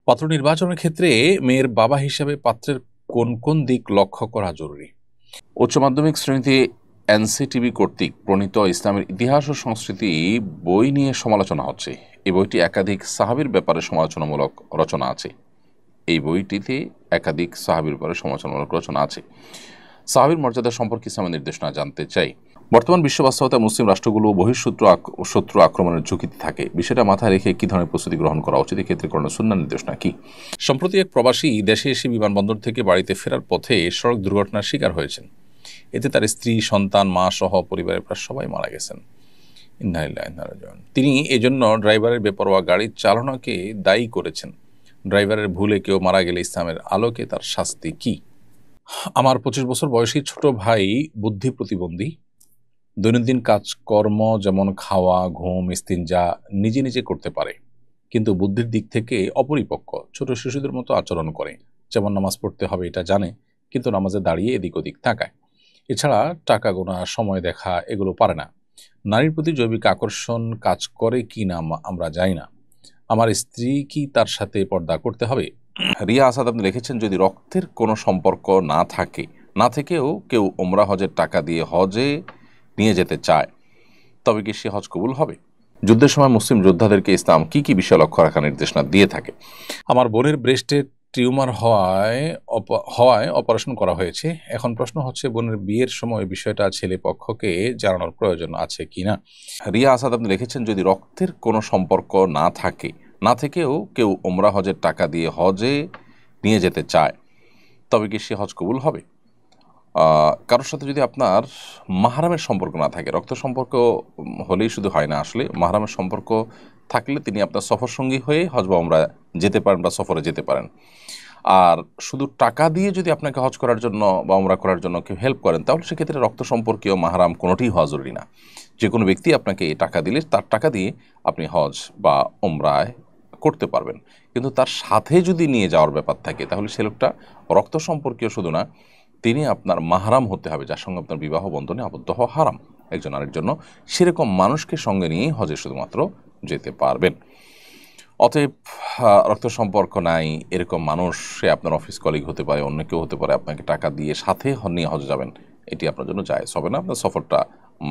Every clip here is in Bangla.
পাত্র নির্বাচনের ক্ষেত্রে মেয়ের বাবা হিসেবে পাত্রের কোন কোন দিক লক্ষ্য করা জরুরি? উচ্চ মাধ্যমিক শ্রেণীতে এনসিটিবি কর্তৃক প্রণীত ইসলামের ইতিহাস ও সংস্কৃতি বই নিয়ে সমালোচনা হচ্ছে। এই বইটি একাধিক সাহাবীর ব্যাপারে সমালোচনামূলক রচনা আছে। এই বইটিতে একাধিক সাহাবীর ব্যাপারে সমালোচনামূলক রচনা আছে। সাহাবীর মর্যাদা সম্পর্কে ইসলামের নির্দেশনা জানতে চাই। বর্তমান বিশ্ব বাস্তবতায় মুসলিম রাষ্ট্রগুলো শত্রু আক্রমণের ঝুঁকিতে থাকে। বিষয়টা মাথায় রেখে কী ধরনের প্রস্তুতি গ্রহণ করা উচিত, এক্ষেত্রে কোরআন ও সুন্নাহর নির্দেশনা কি? সম্প্রতি এক প্রবাসী দেশে এসে বিমানবন্দর থেকে বাড়িতে ফেরার পথে সড়ক দুর্ঘটনার শিকার হয়েছেন। এতে তার স্ত্রী, সন্তান, মা সহ পরিবারের প্রায় সবাই মারা গেছেন। ইন্না লিল্লাহি ওয়া ইন্না ইলাইহি রাজিউন। তিনি এজন্য ড্রাইভারের বেপরোয়া গাড়ির চালনাকে দায়ী করেছেন। ড্রাইভারের ভুলে কেউ মারা গেলে ইসলামের আলোকে তার শাস্তি কি? আমার 25 বছর বয়সী ছোট ভাই বুদ্ধি প্রতিবন্ধী। দৈনন্দিন কাজকর্ম যেমন খাওয়া, ঘুম, ইস্তিনজা নিজে নিজে করতে পারে, কিন্তু বুদ্ধির দিক থেকে অপরিপক্ক, ছোট শিশুদের মতো আচরণ করে। যেমন নামাজ পড়তে হবে এটা জানে, কিন্তু নামাজে দাঁড়িয়ে এদিক ওদিক তাকায়। এছাড়া টাকা গোনা, সময় দেখা এগুলো পারে না। নারীর প্রতি জৈবিক আকর্ষণ কাজ করে কি না আমরা জানি না। আমার স্ত্রী কি তার সাথে পর্দা করতে হবে? রিয়া আসাদ আপনি লিখেছেন, যদি রক্তের কোনো সম্পর্ক না থেকেও কেউ ওমরা হজের টাকা দিয়ে হজে নিয়ে যেতে চায়, তবে কি সে হজ কবুল হবে? যুদ্ধের সময় মুসলিম যোদ্ধাদেরকে ইসলাম কি কি বিষয় লক্ষ্য রাখার নির্দেশনা দিয়ে থাকে? আমার বোনের ব্রেস্টে টিউমার হওয়ায় অপারেশন করা হয়েছে। এখন প্রশ্ন হচ্ছে, বোনের বিয়ের সময় বিষয়টা ছেলে পক্ষকে জানানোর প্রয়োজন আছে কিনা? রিয়া আসাদ আপনি লিখেছেন, যদি রক্তের কোনো সম্পর্ক না থেকেও কেউ ওমরা হজের টাকা দিয়ে হজে নিয়ে যেতে চায়, তবে কি সে হজ কবুল হবে? কারোর সাথে যদি আপনার মাহরামের সম্পর্ক না থাকে, রক্ত সম্পর্ক হলেই শুধু হয় না, আসলে মাহরামের সম্পর্ক থাকলে তিনি আপনার সফর সঙ্গী হয়ে হজ বা ওমরা যেতে পারেন বা সফরে যেতে পারেন। আর শুধু টাকা দিয়ে যদি আপনাকে হজ করার জন্য বা ওমরা করার জন্য কেউ হেল্প করেন, তাহলে সেক্ষেত্রে রক্ত সম্পর্কীয় মাহরাম কোনোটিই হওয়া জরুরি না। যে কোনো ব্যক্তি আপনাকে টাকা দিলে তার টাকা দিয়ে আপনি হজ বা ওমরায় করতে পারবেন। কিন্তু তার সাথে যদি নিয়ে যাওয়ার ব্যাপার থাকে, তাহলে সে লোকটা রক্ত সম্পর্কীয় শুধু না, তিনি আপনার মাহরাম হতে হবে, যার সঙ্গে আপনার বিবাহ বন্ধনে আবদ্ধ হওয়া হারাম একজন আরেক জন্য। সেরকম মানুষকে সঙ্গে নিয়েই হজে শুধুমাত্র যেতে পারবেন। অতএব রক্ত সম্পর্ক নাই এরকম মানুষ, সে আপনার অফিস কলিগ হতে পারে, অন্য কেউ হতে পারে, আপনাকে টাকা দিয়ে সাথে নিয়ে হজে যাবেন, এটি আপনার জন্য জায়েজ হবে না। আপনার সফরটা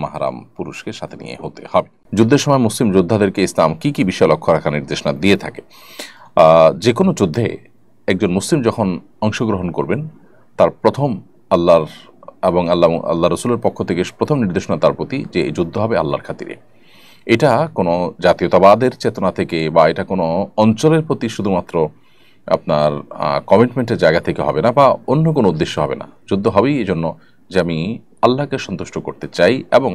মাহরাম পুরুষকে সাথে নিয়ে হতে হবে। যুদ্ধের সময় মুসলিম যোদ্ধাদেরকে ইসলাম কি কি বিষয় লক্ষ্য রাখার নির্দেশনা দিয়ে থাকে? যে কোনো যুদ্ধে একজন মুসলিম যখন অংশগ্রহণ করবেন, তার প্রথম আল্লাহর এবং আল্লাহ রসুলের পক্ষ থেকে প্রথম নির্দেশনা তার প্রতি যে এই যুদ্ধ হবে আল্লাহর খাতিরে। এটা কোনো জাতীয়তাবাদের চেতনা থেকে বা এটা কোনো অঞ্চলের প্রতি শুধুমাত্র আপনার কমিটমেন্টের জায়গা থেকে হবে না, বা অন্য কোনো উদ্দেশ্য হবে না। যুদ্ধ হবেই এই জন্য যে আমি আল্লাহকে সন্তুষ্ট করতে চাই এবং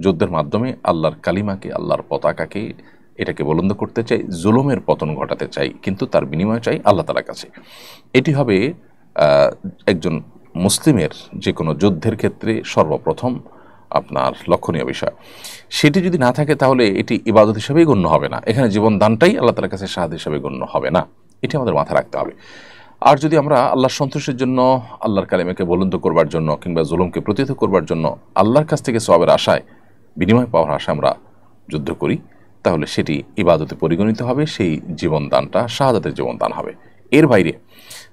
যুদ্ধের মাধ্যমে আল্লাহর কালিমাকে, আল্লাহর পতাকাকে এটাকে বুলন্দ করতে চাই, জুলুমের পতন ঘটাতে চাই, কিন্তু তার বিনিময় চাই আল্লাহ তাআলার কাছে। এটি হবে একজন মুসলিমের যে কোনো যুদ্ধের ক্ষেত্রে সর্বপ্রথম আপনার লক্ষণীয় বিষয়। সেটি যদি না থাকে, তাহলে এটি ইবাদত হিসেবেই গণ্য হবে না। এখানে জীবন দানটাই আল্লাহ তাআলার কাছে শাহাদ হিসেবে গণ্য হবে না। এটি আমাদের মাথায় রাখতে হবে। আর যদি আমরা আল্লাহর সন্তুষ্টির জন্য, আল্লাহর কালিমাকে বুলন্দ করবার জন্য কিংবা জুলুমকে প্রতিহত করবার জন্য আল্লাহর কাছ থেকে সওয়াবের আশায়, বিনিময় পাওয়ার আশায় আমরা যুদ্ধ করি, তাহলে সেটি ইবাদতে পরিগণিত হবে, সেই জীবনদানটা শাহাদাতের জীবনদান হবে। এর বাইরে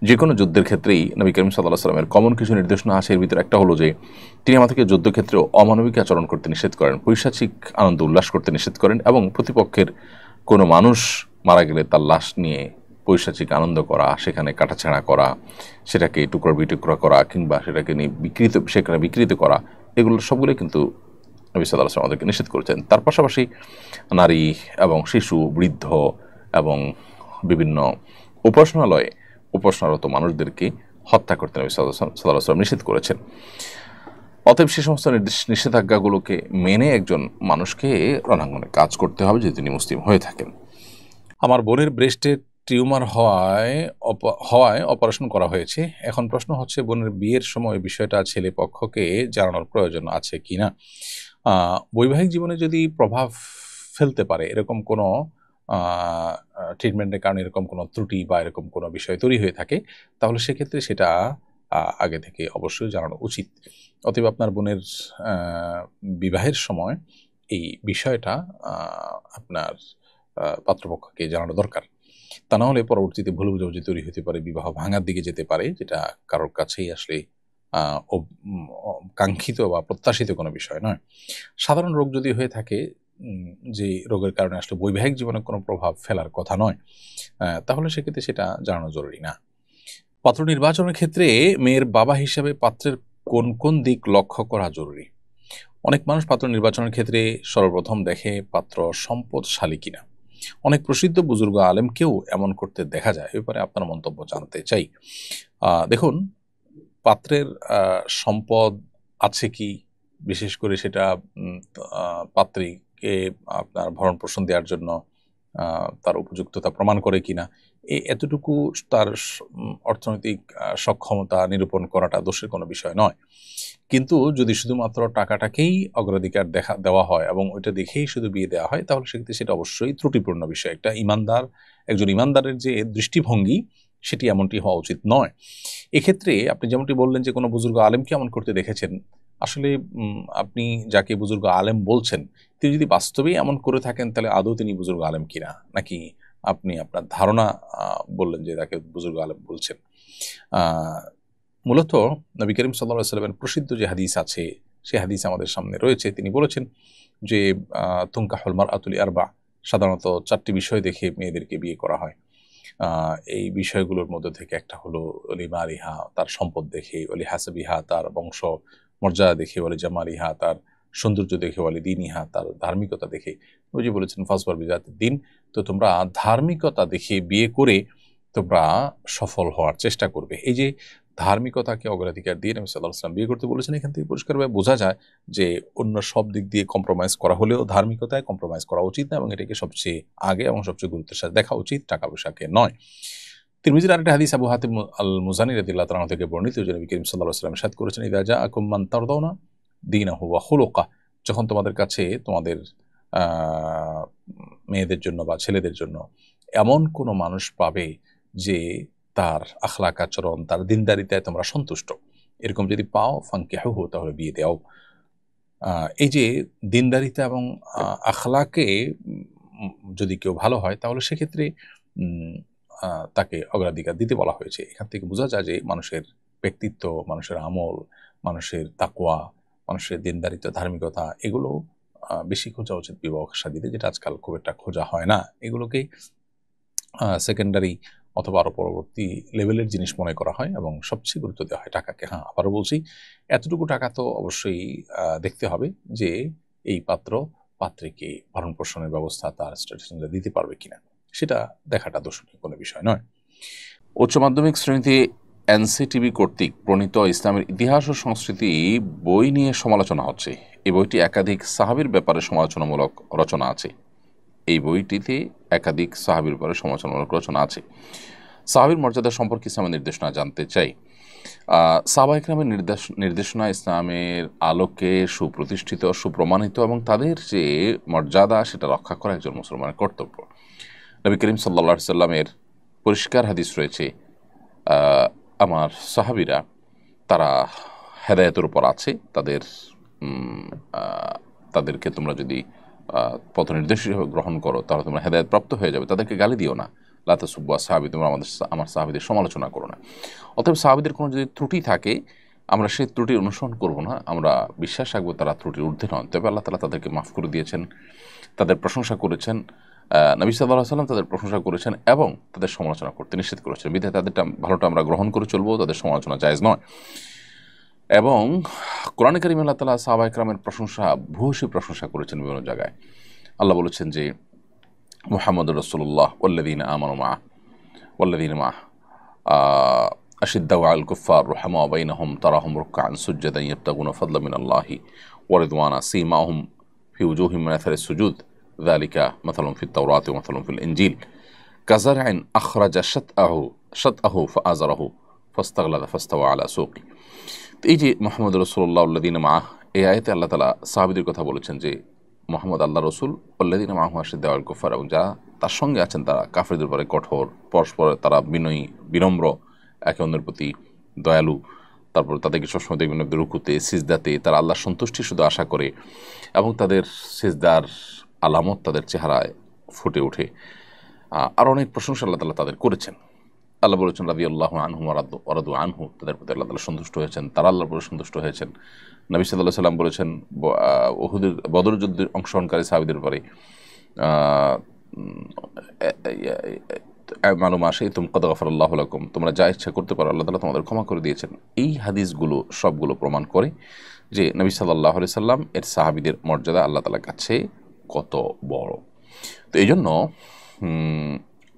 যে কোনো যুদ্ধের ক্ষেত্রেই নবী করিম সাল্লাল্লাহু আলাইহি ওয়াসাল্লামের কমন কিছু নির্দেশনা আছে। এর ভিতরে একটা হলো যে তিনি আমাদেরকে যুদ্ধক্ষেত্রেও অমানবিক আচরণ করতে নিষেধ করেন, পৈশাচিক আনন্দ উল্লাস করতে নিষেধ করেন, এবং প্রতিপক্ষের কোনো মানুষ মারা গেলে তার লাশ নিয়ে পৈশাচিক আনন্দ করা, সেখানে কাটাছেঁড়া করা, সেটাকে টুকরা বিটুকরা করা, কিংবা সেটাকে নিয়ে বিকৃত করা, এগুলো সবগুলোই কিন্তু নবী সাল্লাল্লাহু আলাইহি ওয়াসাল্লাম আমাদেরকে নিষেধ করেছেন। তার পাশাপাশি নারী এবং শিশু, বৃদ্ধ এবং বিভিন্ন উপাসনারত মানুষদেরকে হত্যা করতে নবী সাল্লাল্লাহু আলাইহি ওয়াসাল্লাম নিষেধ করেছেন। অতএব সে সমস্ত নিষেধাজ্ঞাগুলোকে মেনে একজন মানুষকে রণাঙ্গনে কাজ করতে হবে যদি তিনি মুসলিম হয়ে থাকেন। আমার বোনের ব্রেস্টে টিউমার হওয়ায় অপারেশন করা হয়েছে। এখন প্রশ্ন হচ্ছে, বোনের বিয়ের সময় বিষয়টা ছেলে পক্ষকে জানানোর প্রয়োজন আছে কিনা? বৈবাহিক জীবনে যদি প্রভাব ফেলতে পারে এরকম কোনো ট্রিটমেন্টের কারণে এরকম কোনো ত্রুটি বা এরকম কোনো বিষয় তৈরি হয়ে থাকে, তাহলে সেক্ষেত্রে সেটা আগে থেকে অবশ্যই জানানো উচিত। অতএব আপনার বোনের বিবাহের সময় এই বিষয়টা আপনার পাত্রপক্ষকে জানানো দরকার। তা না হলে পরবর্তীতে ভুল বুঝাবুঝি তৈরি হতে পারে, বিবাহ ভাঙার দিকে যেতে পারে, যেটা কারোর কাছেই আসলে কাঙ্ক্ষিত বা প্রত্যাশিত কোনো বিষয় নয়। সাধারণ রোগ যদি হয়ে থাকে, যে রোগের কারণে আসলে বৈবাহিক জীবনে কোনো প্রভাব ফেলার কথা নয়, তাহলে সেক্ষেত্রে সেটা জানানো জরুরি না। পাত্র নির্বাচনের ক্ষেত্রে মেয়ের বাবা হিসেবে পাত্রের কোন কোন দিক লক্ষ্য করা জরুরি? অনেক মানুষ পাত্র নির্বাচনের ক্ষেত্রে সর্বপ্রথম দেখে পাত্র সম্পদশালী কিনা। অনেক প্রসিদ্ধ বুজুর্গ আলেমকেও এমন করতে দেখা যায়। এ ব্যাপারে আপনার মন্তব্য জানতে চাই। দেখুন, পাত্রের সম্পদ আছে কি, বিশেষ করে সেটা পাত্রীকে আপনার ভরণ পোষণ দেওয়ার জন্য তার উপযুক্ততা প্রমাণ করে কিনা, এতটুকু তার অর্থনৈতিক সক্ষমতা নিরূপণ করাটা দোষের কোনো বিষয় নয়। কিন্তু যদি শুধুমাত্র টাকাটাকেই অগ্রাধিকার দেওয়া হয় এবং ওইটা দেখেই শুধু বিয়ে দেওয়া হয়, তাহলে সেক্ষেত্রে সেটা অবশ্যই ত্রুটিপূর্ণ বিষয়। একজন ইমানদারের যে দৃষ্টিভঙ্গি, সেটি এমনটি হওয়া উচিত নয়। এক্ষেত্রে আপনি যেমনটি বললেন যে কোনো বুজুর্গ আলেমকে এমন করতে দেখেছেন, আসলে আপনি যাকে বুজুর্গ আলেম বলছেন, তিনি যদি বাস্তবেই এমন করে থাকেন, তাহলে আদৌ তিনি বুজুর্গ আলেম কিনা, নাকি আপনি আপনার ধারণা বললেন যে তাকে বুজুর্গ আলেম বলছেন। মূলত নবী করিম সাল্লাল্লাহু আলাইহি ওয়াসাল্লামের প্রসিদ্ধ যে হাদিস আছে, সেই হাদিস আমাদের সামনে রয়েছে। তিনি বলেছেন যে তুনকাহুল মারআতু লিআরবা, সাধারণত 4টি বিষয় দেখে মেয়েদেরকে বিয়ে করা হয়। এই বিষয়গুলোর মধ্যে থেকে একটা হলো লিমারিহা, তার সম্পদ দেখে; ওলি হাসাবিহা, তার বংশ মর্যাদা দেখে; ওলি জামালিহা, তার সৌন্দর্য দেখে; ওলি দিনিহা, তার ধার্মিকতা দেখে। ওই যে বলেছেন ফাসবার বিজাতিদ দিন, তো তোমরা ধার্মিকতা দেখে বিয়ে করে তোমরা সফল হওয়ার চেষ্টা করবে। এই যে ধার্মিকতাকে অগ্রাধিকার দিয়ে নবী সাল্লাল্লাহু আলাইহি ওয়াসাল্লাম বিয়ে করতে বলেছেন, এখান থেকে পরিষ্কারভাবে বোঝা যায় যে অন্য সব দিক দিয়ে কম্প্রোমাইজ করা হলেও ধার্মিকতায় কম্প্রোমাইজ করা উচিত না, এবং এটাকে সবচেয়ে আগে এবং সবচেয়ে গুরুত্বের সাথে দেখা উচিত, টাকা পয়সাকে নয়। তিরমিজির আরেকটা হাদিস আবু হাতিম আল মুজানি রাদিয়াল্লাহু তাআলা থেকে বর্ণিত, যে নবী করিম সাল্লাল্লাহু আলাইহি ওয়াসাল্লাম ইরশাদ করেছেন, ইযা জাআকুম মান তারদাউনা দীনাহু ওয়া খুলুকাহ, যখন তোমাদের কাছে তোমাদের মেয়েদের জন্য বা ছেলেদের জন্য এমন কোনো মানুষ পাবে যে তার আখলাক আচরণ, তার দিনদারিতায় তোমরা সন্তুষ্ট, এরকম যদি পাও ফানকিহুহু, তাহলে বিয়ে দাও। এই যে দিনদারিতা এবং আখলাকে যদি কেউ ভালো হয়, তাহলে সেক্ষেত্রে তাকে অগ্রাধিকার দিতে বলা হয়েছে। এখান থেকে বোঝা যায় যে মানুষের ব্যক্তিত্ব, মানুষের আমল, মানুষের তাকওয়া, মানুষের দিনদারিতা, ধার্মিকতা, এগুলো বেশি খোঁজা উচিত বিবাহ শাদীতে, যেটা আজকাল খুব একটা খোঁজা হয় না। এগুলোকেই সেকেন্ডারি অথবা আরও পরবর্তী লেভেলের জিনিস মনে করা হয় এবং সবচেয়ে গুরুত্ব দেওয়া হয় টাকাকে। হ্যাঁ, আবারও বলছি, এতটুকু টাকা তো অবশ্যই দেখতে হবে যে এই পাত্রীকে ভরণ পোষণের ব্যবস্থা তার স্ট্যাটাস দিতে পারবে কিনা, সেটা দেখাটা দোষণীয় কোনো বিষয় নয়। উচ্চ মাধ্যমিক শ্রেণীতে এনসিটিবি কর্তৃক প্রণীত ইসলামের ইতিহাস ও সংস্কৃতি বই নিয়ে সমালোচনা হচ্ছে। এই বইটি একাধিক সাহাবীর ব্যাপারে সমালোচনামূলক রচনা আছে। এই বইটিতে একাধিক সাহাবীর ব্যাপারে সমালোচনামূলক রচনা আছে। সাহাবীর মর্যাদা সম্পর্কে ইসলামের নির্দেশনা জানতে চাই। সাহাবা ইকরামের নির্দেশনা ইসলামের আলোকে সুপ্রতিষ্ঠিত, সুপ্রমাণিত এবং তাদের যে মর্যাদা, সেটা রক্ষা করা একজন মুসলমানের কর্তব্য। নবী করিম সাল্লাল্লাহু আলাইহি ওয়াসাল্লামের পরিষ্কার হাদিস রয়েছে, আমার সাহাবীরা তারা হেদায়েতের উপর আছে, তাদেরকে তোমরা যদি পথ নির্দেশ হিসেবে গ্রহণ করো, তাহলে তোমরা হেদায়েত প্রাপ্ত হয়ে যাবে। তাদেরকে গালি দিও না, লা তাসুব্বু আসহাবী, তোমরা আমার সাহাবীদের সমালোচনা করো না। অতএব সাহাবীদের কোনো যদি ত্রুটি থাকে, আমরা সেই ত্রুটির অনুসরণ করব না, আমরা বিশ্বাস রাখবো তারা ত্রুটির ঊর্ধ্বে নন। তবে আল্লাহ তাআলা তাদেরকে মাফ করে দিয়েছেন, তাদের প্রশংসা করেছেন, নবী সাল্লাল্লাহু আলাইহি ওয়াসাল্লাম তাদের প্রশংসা করেছেন এবং তাদের সমালোচনা করতে নিষেধ করেছেন। বিধায় তাদেরটা ভালোটা আমরা গ্রহণ করে চলবো, তাদের সমালোচনা জায়েজ নয়। এবং কোরআনে কারিমে আল্লাহ তাআলা সাহাবা ইকরামের প্রশংসা, ভূয়সী প্রশংসা করেছেন বিভিন্ন জায়গায়। আল্লাহ বলেছেন যে মুহাম্মদুর রাসূলুল্লাহ ওয়াল্লাযীনা আমানু মাআহ আশিদ্দাউ আলাল কুফফার রুহামাউ বাইনাহুম তারাহুম রুকআন সুজ্জাদান ইয়াবতাগুনা ফাদলাম মিনাল্লাহি ওয়া রিদওয়ানা সীমাহুম ফি উজুহিহিম মিন আথারিস সুজুদ যালিকা মাসালুন ফিত তাওরাতি ওয়া মাসালুন ফিল ইনজিল কাযারআইন আখরাজা শাতআহু ফাআযারাহু ফাস্তাগলাযা ফাস্তাওয়া আলা সুকি। এই যে মুহাম্মদ রাসূলুল্লাহ ওয়াল্লাযীনা মাআহ, এই আয়াতে আল্লাহ তাআলা সাহাবীদের কথা বলেছেন যে মুহাম্মদ আল্লাহ রসুল, ওয়াল্লাযীনা মাআহু আশিদ্দাউ আলাল কুফফার, এবং যারা তার সঙ্গে আছেন তারা কাফেরদের উপরে কঠোর, পরস্পর তারা বিনম্র, একে অন্যের প্রতি দয়ালু। তারপর তাদেরকে সবসময় দেখবেন রুকুতে, সিজদাতে তারা আল্লাহর সন্তুষ্টি শুধু আশা করে, এবং তাদের সিজদার আলামত তাদের চেহারায় ফুটে ওঠে। আর অনেক প্রশংসা আল্লাহ তাআলা তাদের করেছেন। আল্লাহ বলেছেন রাদিয়াল্লাহু আনহুম ওয়া রাদু আনহু, তাদের প্রতি আল্লাহ তাআলা সন্তুষ্ট হয়েছেন, তারা আল্লাহর প্রতি সন্তুষ্ট হয়েছেন। নবী সাল্লাল্লাহু আলাইহি সাল্লাম বলেছেন উহুদের বদর যুদ্ধে অংশগ্রহণকারী সাহাবীদের ব্যাপারে, মালুম আসে তুম কদ গফারাল্লাহু লাকুম, তোমরা যা ইচ্ছা করতে পারো, আল্লাহ তাআলা তোমাদের ক্ষমা করে দিয়েছেন। এই হাদিসগুলো সবগুলো প্রমাণ করে যে নবী সাল্লাল্লাহু আলাইহি সাল্লাম এর সাহাবীদের মর্যাদা আল্লাহ তাআলার কাছে কত বড়। তো এই জন্য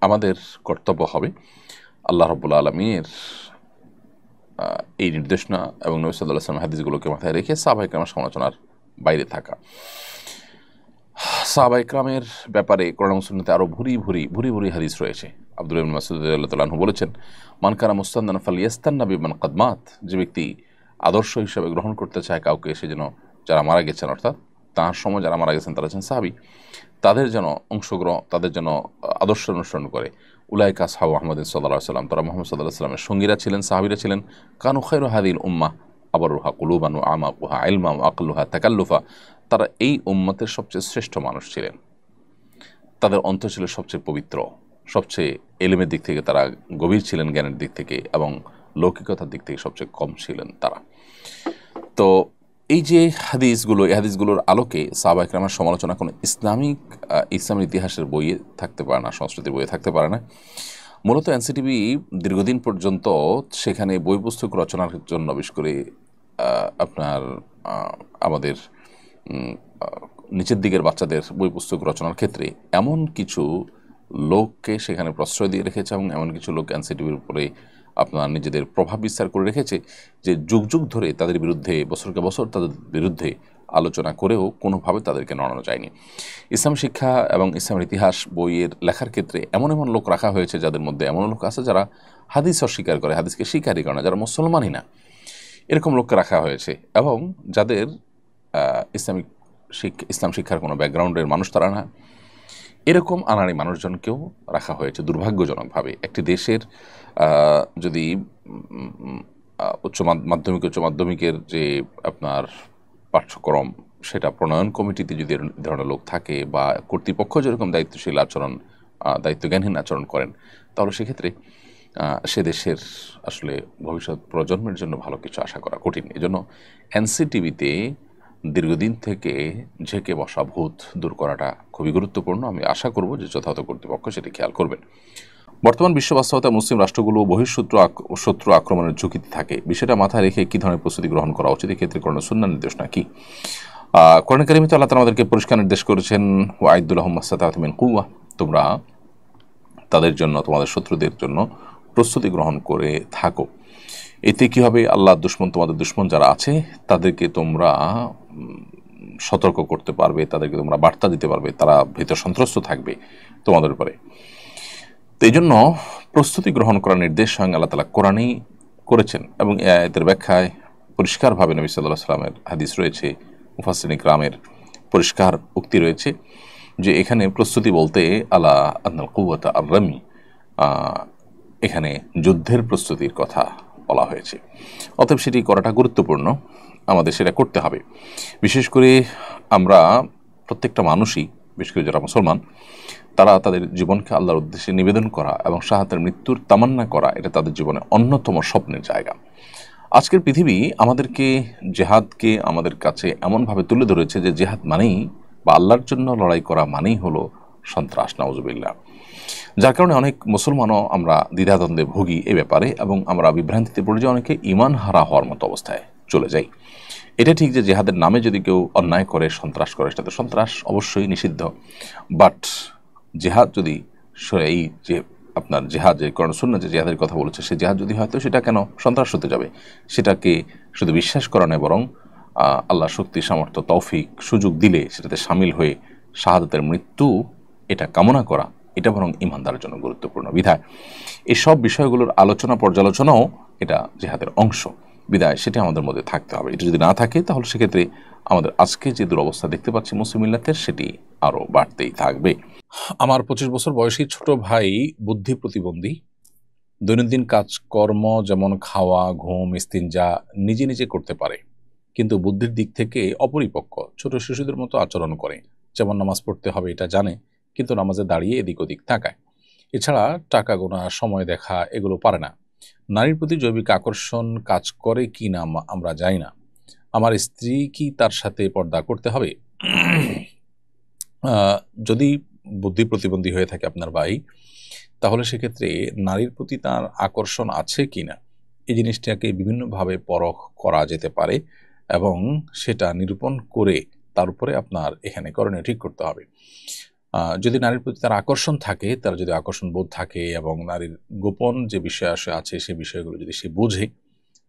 আমাদের কর্তব্য হবে আল্লাহ রাব্বুল আলামিনের এই নির্দেশনা এবং নবী সাল্লাল্লাহু আলাইহি ওয়াসাল্লাম হাদিসগুলোকে মাথায় রেখে সাহাবায়ে কেরামের সমালোচনার বাইরে থাকা। সাহাবায়ে কেরামের ব্যাপারে কোরআন ও সুন্নাতে আরও ভুরি ভুরি হাদিস রয়েছে। আব্দুল্লাহ ইবনে মাসউদ রাদিয়াল্লাহু তাআলা আনহু বলেছেন, মান কানা মুস্তান্নান ফালইয়াস্তান্না বিমান কদ মাত, যে ব্যক্তি আদর্শ হিসেবে গ্রহণ করতে চায় কাউকে, সে যেন যারা মারা গেছেন, অর্থাৎ তাঁর সময় যারা মারা গেছেন তারা হচ্ছেন সাহাবী, তাদের যেন তাদের যেন আদর্শ অনুসরণ করে। উলাইকা আসহাবু মুহাম্মাদিন সাল্লাল্লাহু আলাইহি ওয়াসাল্লাম, তারা মুহাম্মদ সাল্লাল্লাহু আলাইহি ওয়াসাল্লামের সঙ্গীরা ছিলেন, সাহাবীরা ছিলেন। কানু খায়রু হাযিহিল উম্মাহ আবরুহা কুলুবান ওয়া আমাকুহা ইলমান ওয়া আকলুহা তাকাল্লুফা, তারা এই উম্মতের সবচেয়ে শ্রেষ্ঠ মানুষ ছিলেন, তাদের অন্তর ছিল সবচেয়ে পবিত্র, সবচেয়ে এলেমের দিক থেকে তারা গভীর ছিলেন, জ্ঞানের দিক থেকে, এবং লৌকিকতার দিক থেকে সবচেয়ে কম ছিলেন তারা। তো এই যে হাদিসগুলো, এই হাদিসগুলোর আলোকে সাহাবায়ে কেরামের সমালোচনা কোনো ইসলামের ইতিহাসের বইয়ে থাকতে পারে না, সংস্কৃতির বইয়ে থাকতে পারে না। মূলত এনসিটিভি দীর্ঘদিন পর্যন্ত সেখানে বই পুস্তক রচনার জন্য, বিশেষ করে আপনার আমাদের নিচের দিকের বাচ্চাদের বই পুস্তক রচনার ক্ষেত্রে এমন কিছু লোককে সেখানে প্রশ্রয় দিয়ে রেখেছে, এবং এমন কিছু লোক এনসিটিভির উপরে আপনার নিজেদের প্রভাব বিস্তার করে রেখেছে যে যুগ যুগ ধরে তাদের বিরুদ্ধে, বছরকে বছর তাদের বিরুদ্ধে আলোচনা করেও কোনোভাবে তাদেরকে নড়ানো যায়নি। ইসলাম শিক্ষা এবং ইসলামের ইতিহাস বইয়ের লেখার ক্ষেত্রে এমন এমন লোক রাখা হয়েছে যাদের মধ্যে এমন লোক আছে যারা হাদিস অস্বীকার করে, হাদিসকে স্বীকারই করে না, যারা মুসলমানই না, এরকম লোককে রাখা হয়েছে, এবং যাদের ইসলাম শিক্ষার কোনো ব্যাকগ্রাউন্ডের মানুষ তারা না, এরকম আনাড়ি মানুষজনকেও রাখা হয়েছে দুর্ভাগ্যজনকভাবে। একটি দেশের যদি উচ্চ মাধ্যমিকের যে আপনার পাঠ্যক্রম, সেটা প্রণয়ন কমিটিতে যদি এ ধরনের লোক থাকে, বা কর্তৃপক্ষ যেরকম দায়িত্বজ্ঞানহীন আচরণ করেন, তাহলে সেক্ষেত্রে সে দেশের আসলে ভবিষ্যৎ প্রজন্মের জন্য ভালো কিছু আশা করা কঠিন। এজন্য এনসিটিভিতে দীর্ঘদিন থেকে ঝেঁকে বসা ভূত দূর করাটা খুবই গুরুত্বপূর্ণ। আমি আশা করব যে যথাযথ কর্তৃপক্ষ সেটি খেয়াল করবেন। বর্তমান বিশ্ব বাস্তবতায় মুসলিম রাষ্ট্রগুলো শত্রু আক্রমণের ঝুঁকিতে থাকে। বিষয়টা মাথায় রেখে কী ধরনের প্রস্তুতি গ্রহণ করা উচিত, এক্ষেত্রে কোরআন ও সুন্নাহর নির্দেশনা কি? কোরআন কারীমে আল্লাহ তাআলা আমাদেরকে পরিষ্কার নির্দেশ করেছেন, ওয়াইদু লাহুম মাসতাতা'তুম মিন কুওয়া, তোমরা তাদের জন্য, তোমাদের শত্রুদের জন্য প্রস্তুতি গ্রহণ করে থাকো। এতে কি হবে, আল্লাহর দুশমন, তোমাদের দুশমন যারা আছে তাদেরকে তোমরা সতর্ক করতে পারবে, তাদেরকে তোমরা বার্তা দিতে পারবে, তারা ভীত সন্ত্রস্ত থাকবে তোমাদের উপরে। তো এই জন্য প্রস্তুতি গ্রহণ করার নির্দেশ স্বয়ং আল্লাহ তাআলা কোরআনেই করেছেন, এবং এই আয়াতের ব্যাখ্যায় পরিষ্কারভাবে নবী সাল্লাল্লাহু আলাইহি ওয়াসাল্লামের হাদিস রয়েছে, মুফাসসিরিন কিরামের পরিষ্কার উক্তি রয়েছে যে এখানে প্রস্তুতি বলতে আলা আন্নাল কুওয়াতা আর-রামি, এখানে যুদ্ধের প্রস্তুতির কথা বলা হয়েছে। অতএব সেটি করাটা গুরুত্বপূর্ণ, আমাদের সেটা করতে হবে। বিশেষ করে আমরা প্রত্যেকটা মানুষই, বিশেষ করে যারা মুসলমান, তারা তাদের জীবনকে আল্লাহর উদ্দেশ্যে নিবেদন করা এবং শাহাদাতের মৃত্যুর তামান্না করা, এটা তাদের জীবনে অন্যতম স্বপ্নের জায়গা। আজকের পৃথিবী আমাদেরকে জেহাদকে আমাদের কাছে এমনভাবে তুলে ধরেছে যে জেহাদ মানেই, বা আল্লাহর জন্য লড়াই করা মানেই হলো সন্ত্রাস, নাউজুবিল্লাহ। যার কারণে অনেক মুসলমানও আমরা দ্বিধাদ্বন্দ্বে ভুগি এ ব্যাপারে, এবং আমরা বিভ্রান্তিতে পড়ে যাই, অনেকে ঈমান হারা হওয়ার মতো অবস্থায় চলে যাই। এটা ঠিক যে জেহাদের নামে যদি কেউ অন্যায় করে, সন্ত্রাস করে, সেটা তো সন্ত্রাস অবশ্যই নিষিদ্ধ। বাট জেহাদ যদি এই যে আপনার জেহাদ, যে কোরআন সুন্নাহ যে জেহাদের কথা বলেছে, সে জেহাদ যদি হয়তো সেটা কেন সন্ত্রাস হতে যাবে? সেটাকে শুধু বিশ্বাস করা নয়, বরং আল্লাহ শক্তি, সামর্থ্য, তৌফিক, সুযোগ দিলে সেটাতে সামিল হয়ে শাহাদাতের মৃত্যু এটা কামনা করা, এটা বরং ঈমানদারের জন্য গুরুত্বপূর্ণ। বিধায় এসব বিষয়গুলোর আলোচনা পর্যালোচনাও এটা জেহাদের অংশ। বিধায় সেটা আমাদের মধ্যে থাকতে হবে। এটা যদি না থাকে তাহলে সেক্ষেত্রে আমাদের আজকে যে দুরবস্থা দেখতে পাচ্ছি মুসলিম মিল্লাতের, সেটি আরও বাড়তেই থাকবে। আমার 25 বছর বয়সী ছোট ভাই বুদ্ধি প্রতিবন্ধী, দৈনন্দিন কাজকর্ম যেমন খাওয়া, ঘুম, ইস্তিনজা নিজে নিজে করতে পারে, কিন্তু বুদ্ধির দিক থেকে অপরিপক্ক, ছোট শিশুদের মতো আচরণ করে। যেমন নামাজ পড়তে হবে এটা জানে, কিন্তু নামাজে দাঁড়িয়ে এদিক ওদিক তাকায়। এছাড়া টাকা গোনা, সময় দেখা এগুলো পারে না। নারীর প্রতি জৈবিক আকর্ষণ কাজ করে কি না আমরা জানি না। আমার স্ত্রী কি তার সাথে পর্দা করতে হবে? যদি বুদ্ধি প্রতিবন্ধী হয়ে থাকে আপনার ভাই, তাহলে সেক্ষেত্রে নারীর প্রতি তার আকর্ষণ আছে কিনা এই জিনিসটাকে বিভিন্নভাবে পরখ করা যেতে পারে এবং সেটা নিরূপণ করে তার উপরে আপনার এখানে করণীয় ঠিক করতে হবে। যদি নারীর প্রতি তার আকর্ষণ থাকে, তার যদি আকর্ষণ বোধ থাকে এবং নারীর গোপন যে বিষয় আছে সেই বিষয়গুলো যদি সে বুঝে,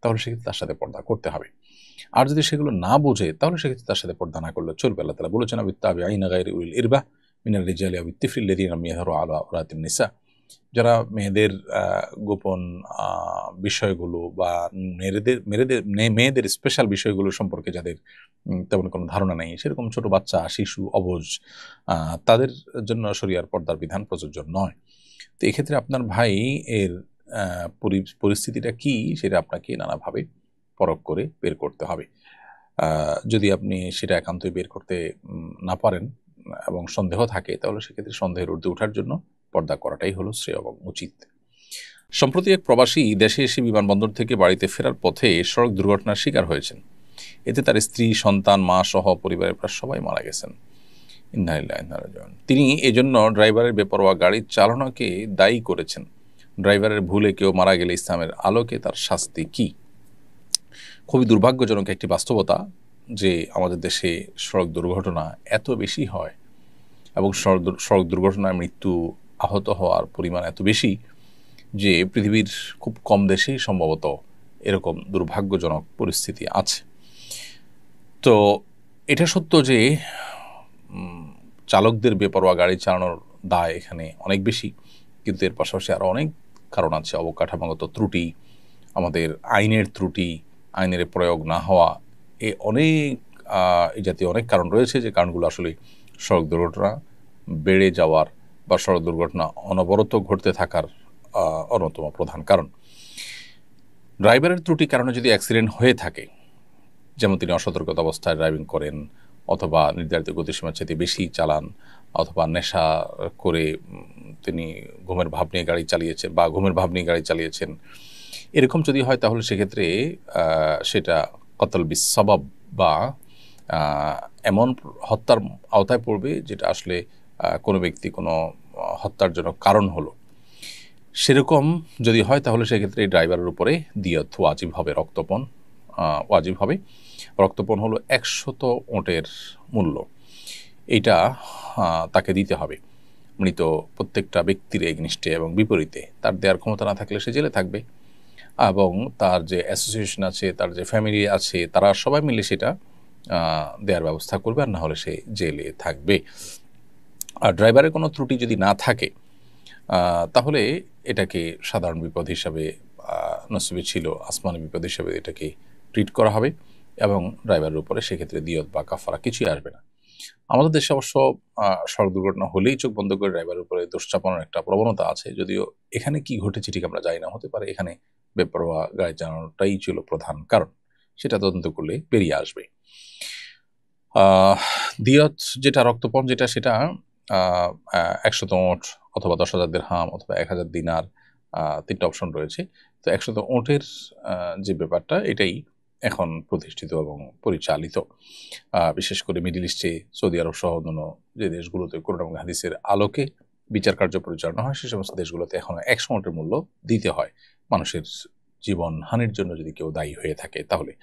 তাহলে সেক্ষেত্রে তার সাথে পর্দা করতে হবে। আর যদি সেগুলো না বোঝে, তাহলে সেক্ষেত্রে তার সাথে পর্দা না করলে চলবে। আল্লাহ তাআলা বলেছেন, আবিত্তাবিঈনা গায়রি উলিল ইরবা মিনার রিজালি আও বিত্তিফলিল লাযীনা লাম ইয়াযহারু আলা আওরাতিন নিসা। যারা মেয়েদের গোপন বিষয়গুলো বা মেয়েদের স্পেশাল বিষয়গুলো সম্পর্কে যাদের তেমন কোনো ধারণা নেই, সেরকম ছোট বাচ্চা, শিশু, অবুঝ, তাদের জন্য শরিয়ার পর্দার বিধান প্রযোজ্য নয়। তো এক্ষেত্রে আপনার ভাই এর পরিস্থিতিটা কি সেটা আপনাকে নানাভাবে পরখ করে বের করতে হবে। যদি আপনি সেটা একান্তই বের করতে না পারেন এবং সন্দেহ থাকে, তাহলে সেক্ষেত্রে সন্দেহের ঊর্ধ্বে ওঠার জন্য পর্দা করাটাই হলো শ্রেয় এবং উচিত। সম্প্রতি এক প্রবাসী দেশে এসে বিমানবন্দর থেকে বাড়িতে ফেরার পথে সড়ক দুর্ঘটনার শিকার হয়েছেন। এতে তার স্ত্রী, সন্তান, মা সহ পরিবারের প্রায় সবাই মারা গেছেন। ইন্না লিল্লাহি ওয়া ইন্না ইলাইহি রাজিউন। তিনি এজন্য ড্রাইভারের বেপরোয়া গাড়ি চালনাকে দায়ী করেছেন। ড্রাইভারের ভুলে কেউ মারা গেলে ইসলামের আলোকে তার শাস্তি কি? খুবই দুর্ভাগ্যজনক একটি বাস্তবতা যে আমাদের দেশে সড়ক দুর্ঘটনা এত বেশি হয় এবং সড়ক দুর্ঘটনায় মৃত্যু, আহত হওয়ার পরিমাণ এত বেশি যে পৃথিবীর খুব কম দেশেই সম্ভবত এরকম দুর্ভাগ্যজনক পরিস্থিতি আছে। তো এটা সত্য যে চালকদের বেপরোয়া গাড়ি চালানোর দায় এখানে অনেক বেশি, কিন্তু এর পাশাপাশি আরও অনেক কারণ আছে। অবকাঠামোগত ত্রুটি, আমাদের আইনের ত্রুটি, আইনের প্রয়োগ না হওয়া, এই জাতীয় অনেক কারণ রয়েছে, যে কারণগুলো আসলে সড়ক দুর্ঘটনা বেড়ে যাওয়ার বা সড়ক দুর্ঘটনা অনবরত ঘটতে থাকার অন্যতম প্রধান কারণ। ড্রাইভারের ত্রুটির কারণে যদি অ্যাক্সিডেন্ট হয়ে থাকে, যেমন তিনি অসতর্কতা অবস্থায় ড্রাইভিং করেন, অথবা নির্ধারিত গতিসীমার চেয়ে বেশি চালান, অথবা নেশা করে তিনি ঘুমের ভাব নিয়ে গাড়ি চালিয়েছেন বা ঘুমের ভাব নিয়ে গাড়ি চালিয়েছেন, এরকম যদি হয়, তাহলে সেক্ষেত্রে সেটা কতল বিসবাব বা এমন হত্যার আওতায় পড়বে যেটা আসলে কোনো ব্যক্তি কোনো হত্যার জন্য কারণ হলো। সেরকম যদি হয়, তাহলে সেক্ষেত্রে এই ড্রাইভারের উপরে দিয়ত ওয়াজিব হবে, রক্তপণ ওয়াজিব হবে। রক্তপণ হলো 100 ওঁটের মূল্য, এইটা তাকে দিতে হবে মৃত প্রত্যেকটা ব্যক্তির এগনিস্টে এবং বিপরীতে। তার দেওয়ার ক্ষমতা না থাকলে সে জেলে থাকবে, এবং তার যে অ্যাসোসিয়েশন আছে, তার যে ফ্যামিলি আছে, তারা সবাই মিলে সেটা দেওয়ার ব্যবস্থা করবে, আর না হলে সে জেলে থাকবে। আর ড্রাইভারের কোনো ত্রুটি যদি না থাকে, তাহলে এটাকে সাধারণ বিপদ হিসাবে, নসিবে ছিল আসমানি বিপদ হিসাবে এটাকে ট্রিট করা হবে, এবং ড্রাইভারের উপরে সেক্ষেত্রে দিয়ত বা কাফারা কিছুই আসবে না। আমাদের দেশে অবশ্য সড়ক দুর্ঘটনা হলেই চোখ বন্ধ করে ড্রাইভারের উপরে দোষ চাপানোর একটা প্রবণতা আছে, যদিও এখানে কি ঘটেছে ঠিক আমরা জানি না। হতে পারে এখানে বেপরোয়া গাড়ি চালানোটাই ছিল প্রধান কারণ, সেটা তদন্ত করলে বেরিয়ে আসবে। দিয়ত যেটা, রক্তপণ যেটা, সেটা 100 ওঁট অথবা 10,000 দিরহাম অথবা 1,000 দিনার, 3টা অপশন রয়েছে। তো 100 ওঁটের যে ব্যাপারটা, এটাই এখন প্রতিষ্ঠিত এবং পরিচালিত, বিশেষ করে মিডল ইস্টে, সৌদি আরব সহ অন্যান্য যে দেশগুলোতে কোরআন এবং হাদিসের আলোকে বিচার কার্য পরিচালনা হয়, সে সমস্ত দেশগুলোতে এখন 100 ওঁটের মূল্য দিতে হয় মানুষের জীবন হানির জন্য যদি কেউ দায়ী হয়ে থাকে তাহলে।